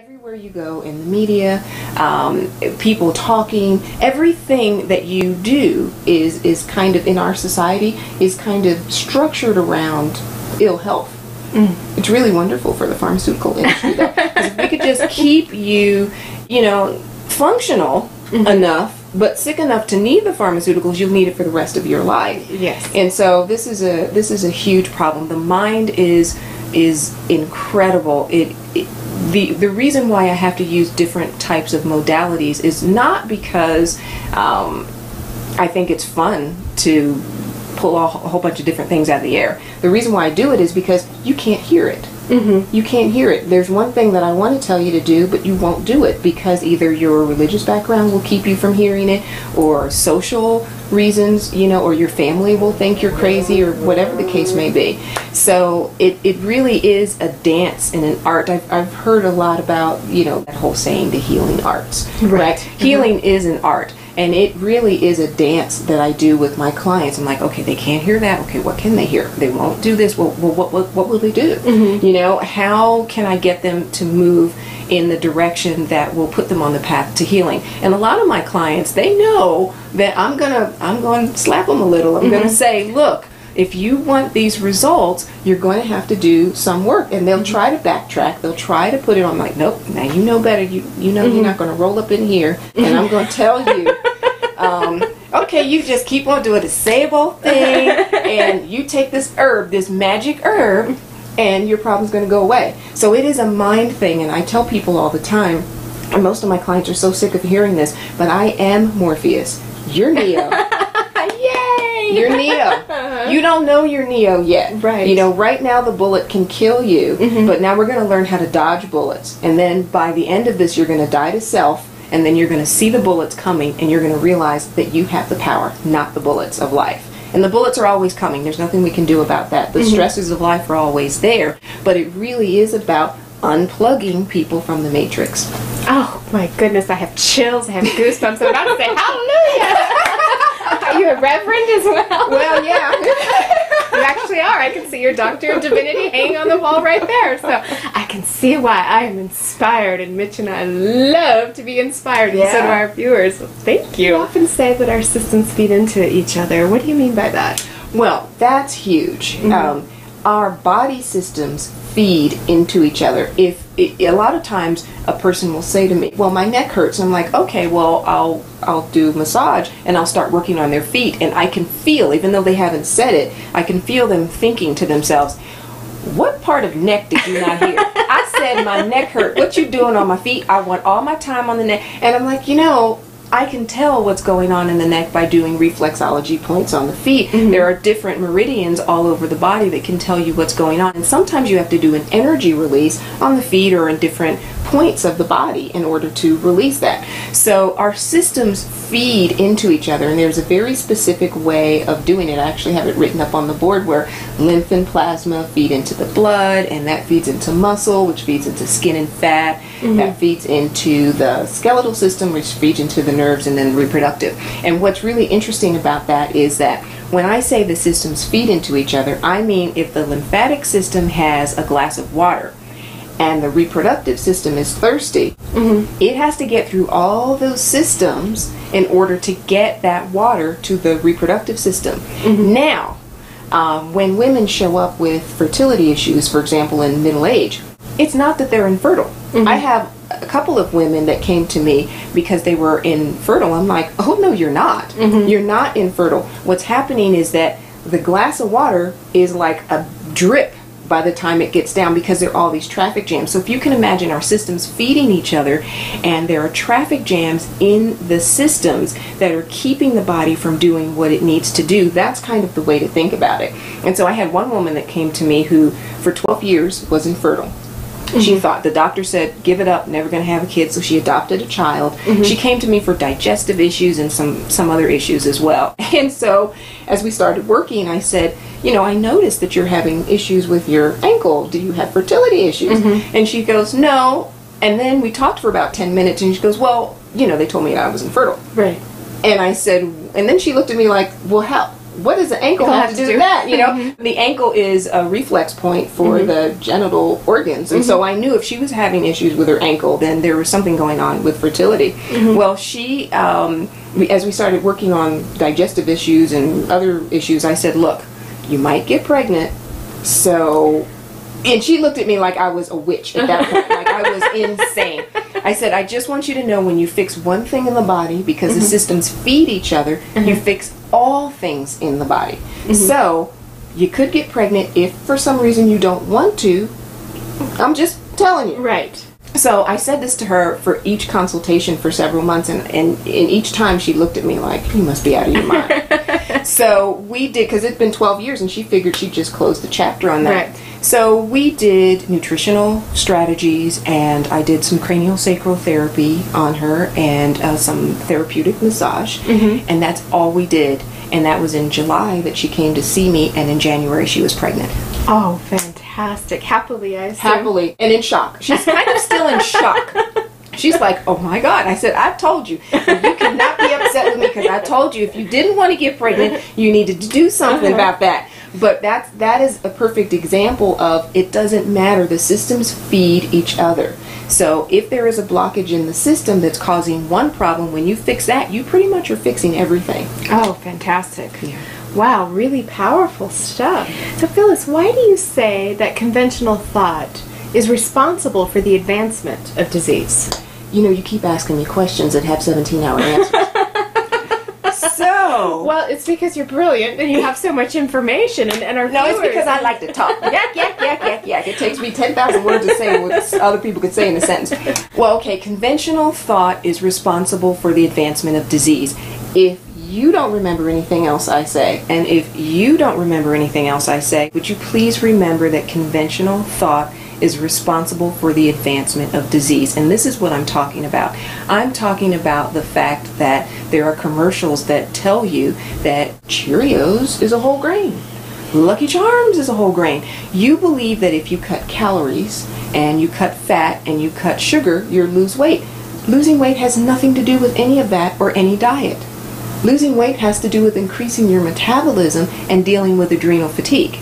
Everywhere you go in the media, people talking, everything that you do is kind of, in our society, is kind of structured around ill health. It's really wonderful for the pharmaceutical industry, though, because if we could just keep you, functional enough, but sick enough to need the pharmaceuticals, you'll need it for the rest of your life. Yes. And so this is a huge problem. The mind is incredible. The reason why I have to use different types of modalities is not because I think it's fun to pull a whole bunch of different things out of the air. The reason why I do it is because you can't hear it. You can't hear it. There's one thing that I want to tell you to do, but you won't do it because either your religious background will keep you from hearing it, or social reasons, or your family will think you're crazy, or whatever the case may be. So it really is a dance and an art. I've heard a lot about, that whole saying, the healing arts. Right? Healing is an art. And it really is a dance that I do with my clients. I'm like, okay, they can't hear that. Okay, what can they hear? They won't do this. Well, what will they do? How can I get them to move in the direction that will put them on the path to healing? And a lot of my clients, they know that I'm going to slap them a little. I'm going to say, look, if you want these results, you're going to have to do some work. And they'll try to backtrack. They'll try to put it on like, nope, now you know better. You know you're not going to roll up in here and I'm going to tell you, okay, you just keep on doing the same old thing and you take this herb, this magic herb, and your problem's going to go away. So it is a mind thing, and I tell people all the time, and most of my clients are so sick of hearing this, but I am Morpheus. You're Neo. Yay! You're Neo. You don't know you're Neo yet. Right. Right now the bullet can kill you, but now we're going to learn how to dodge bullets. And then by the end of this, you're going to die to self, and then you're going to see the bullets coming, and you're going to realize that you have the power, not the bullets of life. And the bullets are always coming. There's nothing we can do about that. The stresses of life are always there, but it really is about unplugging people from the matrix. Oh my goodness, I have chills, I have goosebumps. I'm about to say hallelujah. Are you a reverend as well? Well, yeah. You actually are. I can see your Doctor of Divinity hanging on the wall right there. So I can see why I am inspired, and Mitch and I love to be inspired, and so do our viewers. So thank you. You often say that our systems feed into each other. What do you mean by that? Well, that's huge. Our body systems feed into each other. A lot of times a person will say to me, well, my neck hurts, and I'm like, okay, well, I'll do massage and I'll start working on their feet, and I can feel, even though they haven't said it, I can feel them thinking to themselves, what part of neck did you not hear? I said my neck hurt. What you doing on my feet? I want all my time on the neck. And I'm like, I can tell what's going on in the neck by doing reflexology points on the feet. There are different meridians all over the body that can tell you what's going on. And sometimes you have to do an energy release on the feet or in different points of the body in order to release that. So our systems feed into each other, and there's a very specific way of doing it. I actually have it written up on the board where lymph and plasma feed into the blood, and that feeds into muscle, which feeds into skin and fat. That feeds into the skeletal system, which feeds into the nerves, and then reproductive. And what's really interesting about that is that when I say the systems feed into each other, I mean if the lymphatic system has a glass of water and the reproductive system is thirsty, it has to get through all those systems in order to get that water to the reproductive system. Now, when women show up with fertility issues, for example, in middle age, it's not that they're infertile. I have a couple of women that came to me because they were infertile. I'm like, oh no, you're not. You're not infertile. What's happening is that the glass of water is like a drip by the time it gets down, because there are all these traffic jams. So if you can imagine our systems feeding each other, and there are traffic jams in the systems that are keeping the body from doing what it needs to do, that's kind of the way to think about it. And so I had one woman that came to me who for 12 years was infertile. She thought, the doctor said, give it up, never going to have a kid, so she adopted a child. She came to me for digestive issues and some other issues as well. And so as we started working, I said, I noticed that you're having issues with your ankle. Do you have fertility issues? And she goes, no. And then we talked for about 10 minutes, and she goes, well, they told me I was infertile. Right. And I said, and then she looked at me like, well, how? what does the ankle have to do with that? You know, the ankle is a reflex point for the genital organs. And so I knew if she was having issues with her ankle, then there was something going on with fertility. Well, she, as we started working on digestive issues and other issues, I said, look, you might get pregnant. So, and she looked at me like I was a witch at that point, like I was insane. I said, I just want you to know when you fix one thing in the body, because the systems feed each other, you fix all things in the body. So, you could get pregnant if for some reason you don't want to. I'm just telling you. Right. So I said this to her for each consultation for several months, and each time she looked at me like, you must be out of your mind. So we did, because it's been 12 years, and she figured she'd just close the chapter on that. Right. So we did nutritional strategies, and I did some craniosacral therapy on her, and some therapeutic massage, and that's all we did. And that was in July that she came to see me, and in January she was pregnant. Oh, fantastic. Happily, I assume. Happily, and in shock. She's kind of still in shock. She's like, oh my God. I said, I've told you. You cannot be upset with me, because I told you if you didn't want to get pregnant, you needed to do something about that. But that is a perfect example of, it doesn't matter. The systems feed each other. So if there is a blockage in the system that's causing one problem, when you fix that, you pretty much are fixing everything. Oh, fantastic. Yeah. Wow, really powerful stuff. So Phyllis, why do you say that conventional thought is responsible for the advancement of disease? You know, you keep asking me questions that have 17-hour answers. So... Well, it's because you're brilliant and you have so much information, and our No, viewers... it's because I like to talk. Yak, yak, yak, yak, yak. It takes me 10,000 words to say what other people could say in a sentence. Well, okay, conventional thought is responsible for the advancement of disease. If you don't remember anything else I say, and if you don't remember anything else I say, would you please remember that conventional thought is responsible for the advancement of disease. And this is what I'm talking about. I'm talking about the fact that there are commercials that tell you that Cheerios is a whole grain. Lucky Charms is a whole grain. You believe that if you cut calories and you cut fat and you cut sugar, you'll lose weight. Losing weight has nothing to do with any of that or any diet. Losing weight has to do with increasing your metabolism and dealing with adrenal fatigue.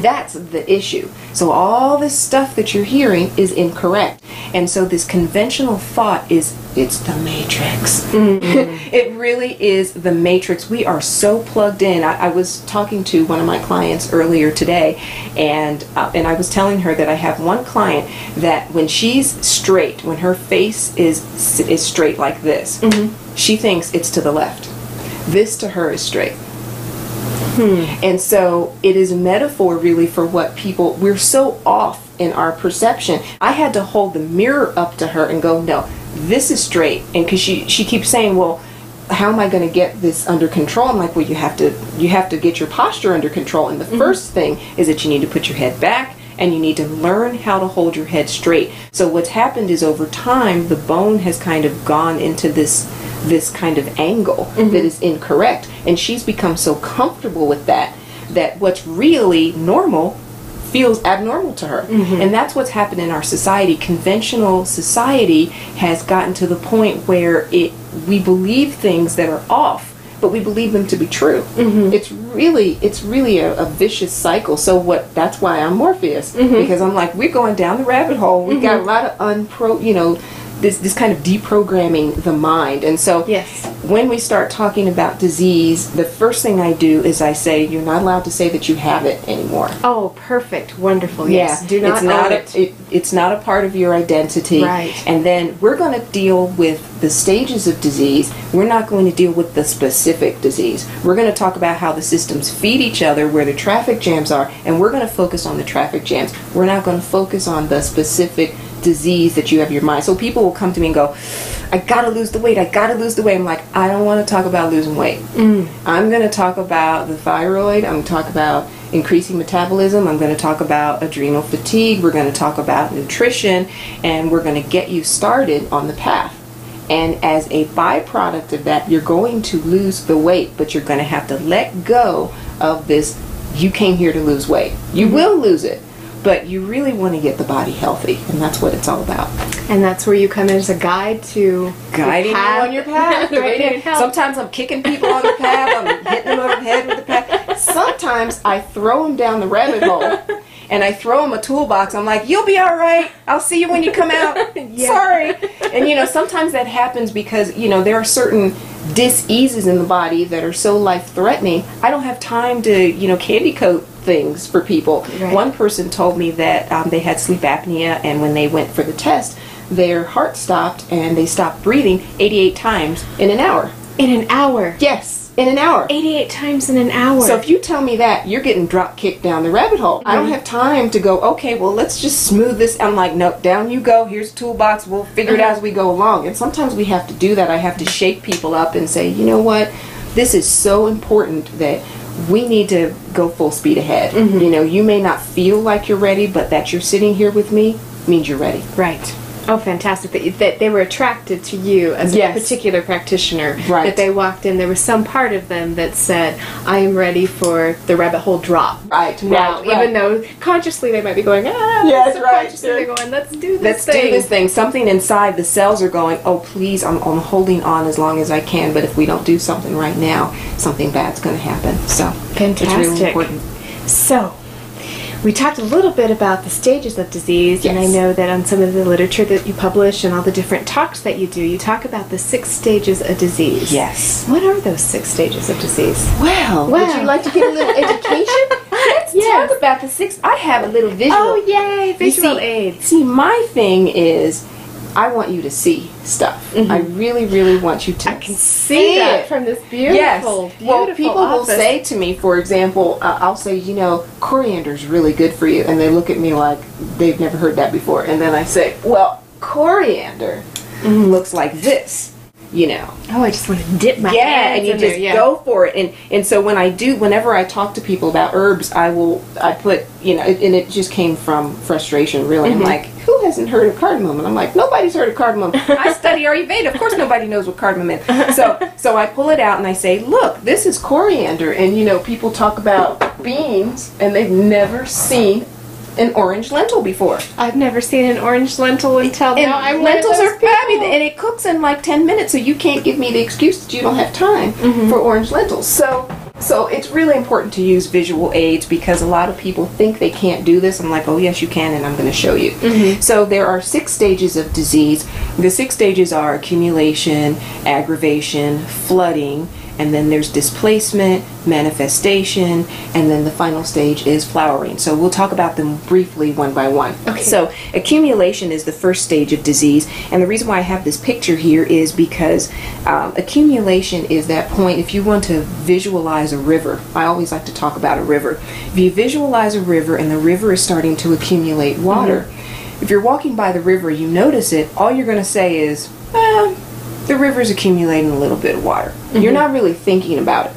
That's the issue. So all this stuff that you're hearing is incorrect. And so this conventional thought it's the matrix. It really is the matrix. We are so plugged in. I was talking to one of my clients earlier today, and I was telling her that I have one client that when she's straight, when her face is straight like this, she thinks it's to the left. This to her is straight. And so it is a metaphor really for what people, we're so off in our perception. I had to hold the mirror up to her and go, no, this is straight. And because she keeps saying, well, how am I going to get this under control? I'm like, well, you have to get your posture under control. And the first thing is that you need to put your head back, and you need to learn how to hold your head straight. So what's happened is over time, the bone has kind of gone into this kind of angle that is incorrect. And she's become so comfortable with that what's really normal feels abnormal to her. And that's what's happened in our society. Conventional society has gotten to the point where we believe things that are off, but we believe them to be true. It's really a vicious cycle. So that's why I'm Morpheus, because I'm like, we're going down the rabbit hole. We've got a lot of this kind of deprogramming the mind. And so when we start talking about disease, the first thing I do is I say, you're not allowed to say that you have it anymore. Oh, perfect. Wonderful. Yes. Do not own it. It's not a part of your identity. Right. And then we're going to deal with the stages of disease. We're not going to deal with the specific disease. We're going to talk about how the systems feed each other, where the traffic jams are, and we're going to focus on the traffic jams. We're not going to focus on the specific disease that you have in your mind. So people will come to me and go, I gotta lose the weight, I gotta lose the weight. I'm like, I don't want to talk about losing weight. I'm going to talk about the thyroid. I'm going to talk about increasing metabolism. I'm going to talk about adrenal fatigue. We're going to talk about nutrition, and we're going to get you started on the path. And as a byproduct of that, you're going to lose the weight, but you're going to have to let go of this, you came here to lose weight. You will lose it, but you really want to get the body healthy, and that's what it's all about. And that's where you come in as a guide to guiding you on your path. Right. Sometimes I'm kicking people on the path. I'm hitting them over the head with the path. sometimes I throw them down the rabbit hole. And I throw them a toolbox. I'm like, you'll be all right. I'll see you when you come out. Yeah. Sorry. And, sometimes that happens because, there are certain dis-eases in the body that are so life-threatening. I don't have time to, candy coat things for people. Right. One person told me that they had sleep apnea, and when they went for the test, their heart stopped and they stopped breathing 88 times in an hour. In an hour? Yes. In an hour. 88 times in an hour. So if you tell me that, you're getting drop kicked down the rabbit hole. Mm-hmm. I don't have time to go, okay, well, let's just smooth this. I'm like, no, down you go. Here's a toolbox. We'll figure it out as we go along. And sometimes we have to do that. I have to shake people up and say, you know what? This is so important that we need to go full speed ahead. Mm-hmm. You may not feel like you're ready, but that you're sitting here with me means you're ready. Right. Oh, fantastic. That they were attracted to you as a particular practitioner. Right. That they walked in, there was some part of them that said, I am ready for the rabbit hole drop. Right. Now, right. even though consciously they might be going, yes, subconsciously they're going, let's do this thing. Let's do this thing. Something inside the cells are going, oh, please, I'm holding on as long as I can, but if we don't do something right now, something bad's going to happen. So, fantastic. It's really important. So, we talked a little bit about the stages of disease, yes. and I know that on some of the literature that you publish and all the different talks that you do, you talk about the 6 stages of disease. Yes. What are those 6 stages of disease? Well, would you like to get a little education? Let's talk about the 6. I have a little visual. Oh, yay, visual aids. See, my thing is, I want you to see stuff. Mm-hmm. I really, really want you to I can see that from this beautiful, beautiful Well, people office. will say to me, for example, I'll say, coriander's really good for you. And they look at me like they've never heard that before. And then I say, well, coriander looks like this. Oh, I just want to dip my hands and you in just there, go for it. And so whenever I talk to people about herbs, I put, and it just came from frustration, really. I'm like, who hasn't heard of cardamom? And I'm like, nobody's heard of cardamom. I study Ayurveda. Of course nobody knows what cardamom is. So I pull it out and I say, look, this is coriander. And, people talk about beans and they've never seen an orange lentil before. I've never seen an orange lentil until now. Lentils are fabulous, and it cooks in like 10 minutes, so you can't give me the excuse that you don't have time for orange lentils. So it's really important to use visual aids because a lot of people think they can't do this. I'm like, oh yes you can, and I'm going to show you. So there are 6 stages of disease. The 6 stages are accumulation, aggravation, flooding, and then there's displacement, manifestation, and then the final stage is flowering. So we'll talk about them briefly one by one. Okay. So accumulation is the first stage of disease, and the reason why I have this picture here is because accumulation is that point. If you want to visualize a river, I always like to talk about a river. If you visualize a river and the river is starting to accumulate water, if you're walking by the river, you notice it, all you're going to say is, the river's accumulating a little bit of water. You're not really thinking about it.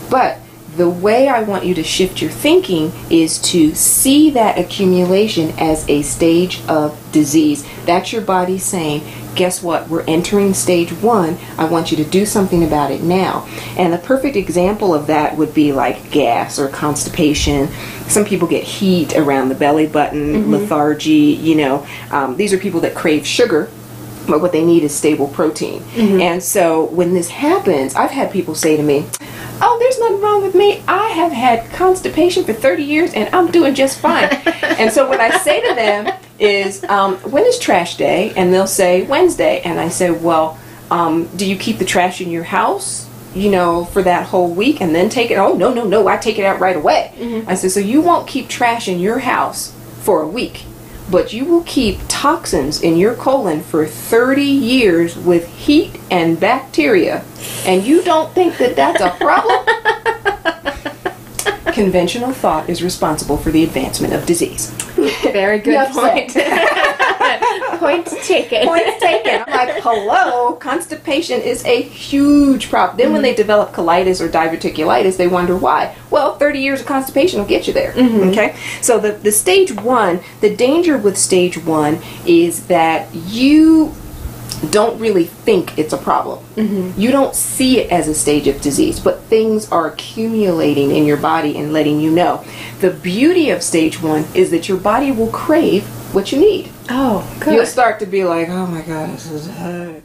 But the way I want you to shift your thinking is to see that accumulation as a stage of disease. That's your body saying, guess what? We're entering stage 1. I want you to do something about it now. And a perfect example of that would be like gas or constipation. Some people get heat around the belly button, lethargy, these are people that crave sugar. But what they need is stable protein. And so when this happens, I've had people say to me, oh, there's nothing wrong with me. I have had constipation for 30 years and I'm doing just fine. And so what I say to them is, when is trash day? And they'll say, Wednesday. And I say, well, do you keep the trash in your house, for that whole week and then take it? Oh, no, I take it out right away. I said, so you won't keep trash in your house for a week, but you will keep toxins in your colon for 30 years with heat and bacteria, and you don't think that that's a problem? Conventional thought is responsible for the advancement of disease. Very good point. Point taken. Point taken. I'm like, hello, constipation is a huge problem. Then when they develop colitis or diverticulitis, they wonder why. Well, 30 years of constipation will get you there. Okay? So the stage 1, the danger with stage 1 is that you don't really think it's a problem. You don't see it as a stage of disease, but things are accumulating in your body and letting you know. The beauty of stage 1 is that your body will crave what you need. Oh, good. You'll start to be like, oh my God, this is hard.